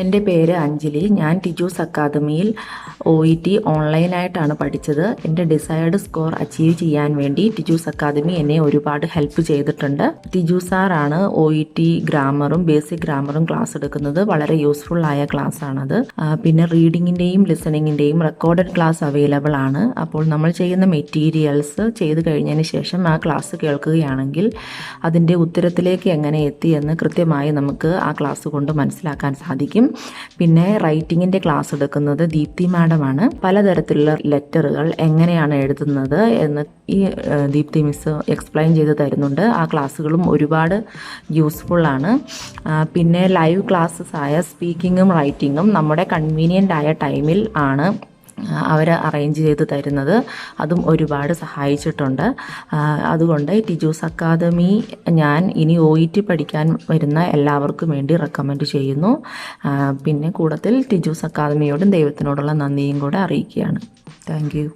എൻ്റെ പേര് അഞ്ജലി. ഞാൻ ടിജൂസ് അക്കാദമിയിൽ OET ഓൺലൈനായിട്ടാണ് പഠിച്ചത്. എൻ്റെ ഡിസൈർഡ് സ്കോർ അച്ചീവ് ചെയ്യാൻ വേണ്ടി ടിജൂസ് അക്കാദമി എന്നെ ഒരുപാട് ഹെൽപ്പ് ചെയ്തിട്ടുണ്ട്. ടിജു സാറാണ് OET ഗ്രാമറും ബേസിക് ഗ്രാമറും ക്ലാസ് എടുക്കുന്നത്. വളരെ യൂസ്ഫുൾ ആയ ക്ലാസ് ആണത്. പിന്നെ റീഡിങ്ങിൻ്റെയും ലിസണിങ്ങിൻ്റെയും റെക്കോർഡഡ് ക്ലാസ് അവൈലബിൾ ആണ്. അപ്പോൾ നമ്മൾ ചെയ്യുന്ന മെറ്റീരിയൽസ് ചെയ്ത് കഴിഞ്ഞതിന് ശേഷം ആ ക്ലാസ് കേൾക്കുകയാണെങ്കിൽ അതിൻ്റെ ഉത്തരത്തിലേക്ക് എങ്ങനെ എത്തി എന്ന് കൃത്യമായി നമുക്ക് ആ ക്ലാസ് കൊണ്ട് മനസ്സിലാക്കാൻ സാധിക്കും. പിന്നെ റൈറ്റിങ്ങിൻ്റെ ക്ലാസ് എടുക്കുന്നത് ദീപ്തി മാഡമാണ്. പലതരത്തിലുള്ള ലെറ്ററുകൾ എങ്ങനെയാണ് എഴുതുന്നത് എന്ന് ഈ ദീപ്തി മിസ് എക്സ്പ്ലെയിൻ ചെയ്ത് തരുന്നുണ്ട്. ആ ക്ലാസ്സുകളും ഒരുപാട് യൂസ്ഫുള്ളാണ്. പിന്നെ ലൈവ് ക്ലാസ്സസ് ആയ സ്പീക്കിങ്ങും റൈറ്റിങ്ങും നമ്മുടെ കൺവീനിയൻ്റ് ആയ ടൈമിൽ ആണ് അവർ അറേഞ്ച് ചെയ്ത് തരുന്നത്. അതും ഒരുപാട് സഹായിച്ചിട്ടുണ്ട്. അതുകൊണ്ട് ടിജൂസ് അക്കാദമി ഞാൻ ഇനി OET പഠിക്കാൻ വരുന്ന എല്ലാവർക്കും വേണ്ടി റെക്കമെൻഡ് ചെയ്യുന്നു. പിന്നെ കൂടത്തിൽ ടിജൂസ് അക്കാദമിയോടും ദൈവത്തിനോടുള്ള നന്ദിയും കൂടെ അറിയിക്കുകയാണ്. Thank you.